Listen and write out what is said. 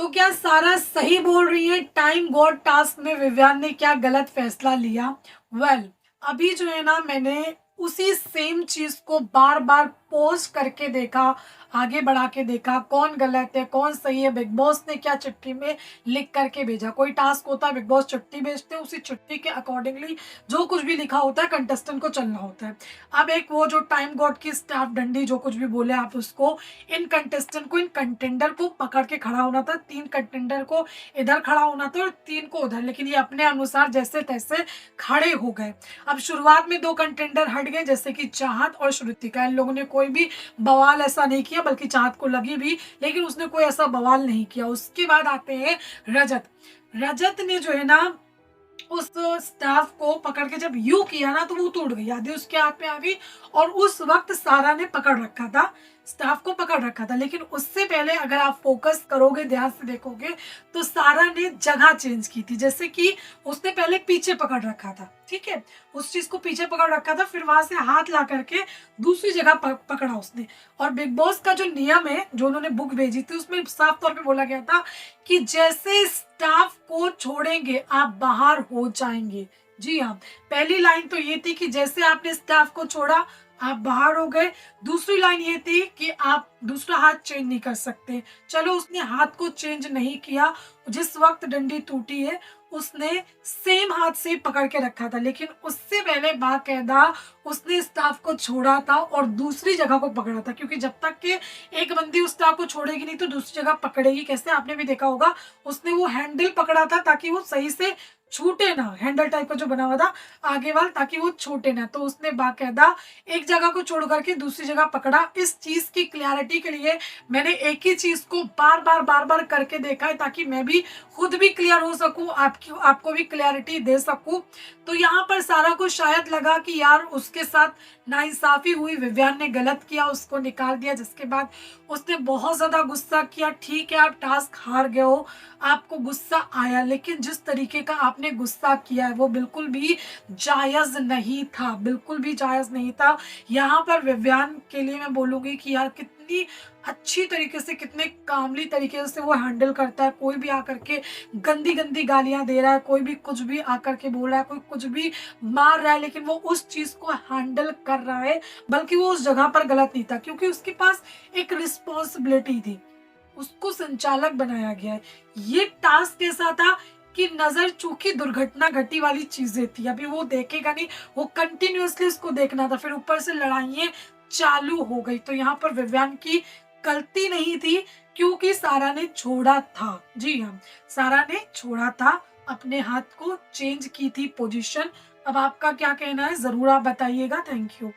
तो क्या सारा सही बोल रही है? टाइम गॉड टास्क में विवियान ने क्या गलत फैसला लिया? अभी जो है ना, मैंने उसी सेम चीज को बार बार पॉज करके देखा, आगे बढ़ा के देखा, कौन गलत है कौन सही है। बिग बॉस ने क्या चिट्ठी में लिख करके भेजा? कोई टास्क होता है, बिग बॉस चिट्ठी भेजते हैं, उसी चिट्ठी के अकॉर्डिंगली जो कुछ भी लिखा होता है कंटेस्टेंट को चलना होता है। अब एक वो जो टाइम गॉड की स्टाफ डंडी जो कुछ भी बोले आप उसको, इन कंटेस्टेंट को, इन कंटेंडर को पकड़ के खड़ा होना था। 3 कंटेंडर को इधर खड़ा होना था और 3 को उधर, लेकिन ये अपने अनुसार जैसे तैसे खड़े हो गए। अब शुरुआत में 2 कंटेंडर हट गए, जैसे कि चाहत और श्रुतिका। इन लोगों ने कोई भी बवाल ऐसा नहीं किया, बल्कि चाहत को लगी भी, लेकिन उसने कोई ऐसा बवाल नहीं किया। उसके बाद आते हैं रजत। रजत ने जो है ना उस स्टाफ को पकड़ के जब यू किया ना, तो वो टूट गई, आधी उसके हाथ में आ गई। और उस वक्त सारा ने पकड़ रखा था, स्टाफ को पकड़ रखा था। लेकिन उससे पहले अगर आप फोकस करोगे, ध्यान से देखोगे, तो सारा ने जगह चेंज की थी। जैसे कि उसने पहले पीछे पकड़ रखा था, ठीक है, उस चीज को पीछे पकड़ रखा था, फिर वहां से हाथ ला करके दूसरी जगह पकड़ा उसने। और बिग बॉस का जो नियम है, जो उन्होंने बुक भेजी थी, उसमें साफ तौर पे बोला गया था कि जैसे स्टाफ को छोड़ेंगे आप बाहर हो जाएंगे। जी हाँ, पहली लाइन तो ये थी कि जैसे आपने स्टाफ को छोड़ा आप बाहर हो गए। दूसरी लाइन ये थी कि आप दूसरा हाथ चेंज नहीं कर सकते। चलो, उसने हाथ को चेंज नहीं किया, जिस वक्त डंडी टूटी है उसने सेम हाथ से पकड़ के रखा था, लेकिन उससे पहले बाकायदा उसने स्टाफ को छोड़ा था और दूसरी जगह को पकड़ा था। क्योंकि जब तक के एक बंदी उस स्टाफ को छोड़ेगी नहीं तो दूसरी जगह पकड़ेगी कैसे? आपने भी देखा होगा, उसने वो हैंडल पकड़ा था ताकि वो सही से छूटे ना, हैंडल टाइप का जो बना हुआ था आगे वाला, ताकि वो छूटे ना। तो उसने बाकायदा एक जगह को छोड़ करके दूसरी जगह पकड़ा। इस चीज की क्लैरिटी के लिए मैंने एक ही चीज को बार बार करके देखा है, ताकि मैं भी खुद भी क्लियर हो सकूं, आपको भी क्लैरिटी दे सकूं। तो यहाँ पर सारा को शायद लगा कि यार उसके साथ नाइंसाफी हुई, विवियान ने गलत किया, उसको निकाल दिया। जिसके बाद उसने बहुत ज्यादा गुस्सा किया। ठीक है, आप टास्क हार गए हो, आपको गुस्सा आया, लेकिन जिस तरीके का आपने गुस्सा किया है वो बिल्कुल भी जायज नहीं था, बिल्कुल भी जायज नहीं था। यहाँ पर विवियान के लिए मैं बोलूंगी कि यार कितनी अच्छी तरीके से, कितने कामली तरीके से वो हैंडल करता है। कोई भी आकर के गंदी गंदी गालियां दे रहा है, कोई भी कुछ भी आकर के बोल रहा है, कोई कुछ भी मार रहा है, लेकिन वो उस चीज को हैंडल कर रहा है। बल्कि वो उस जगह पर गलत नहीं था, क्योंकि उसके पास एक रिस्पॉन्सिबिलिटी थी, उसको संचालक बनाया गया है। ये टास्क ऐसा था कि नजर चूकी दुर्घटना घटी वाली चीजें थी। अभी वो देखेगा नहीं, वो कंटिन्यूअसली उसको देखना था। फिर ऊपर से लड़ाइयां चालू हो गई। तो यहाँ पर विवियान की गलती नहीं थी, क्योंकि सारा ने छोड़ा था। जी हाँ, सारा ने छोड़ा था, अपने हाथ को चेंज की थी पोजीशन। अब आपका क्या कहना है जरूर आप बताइएगा। Thank you.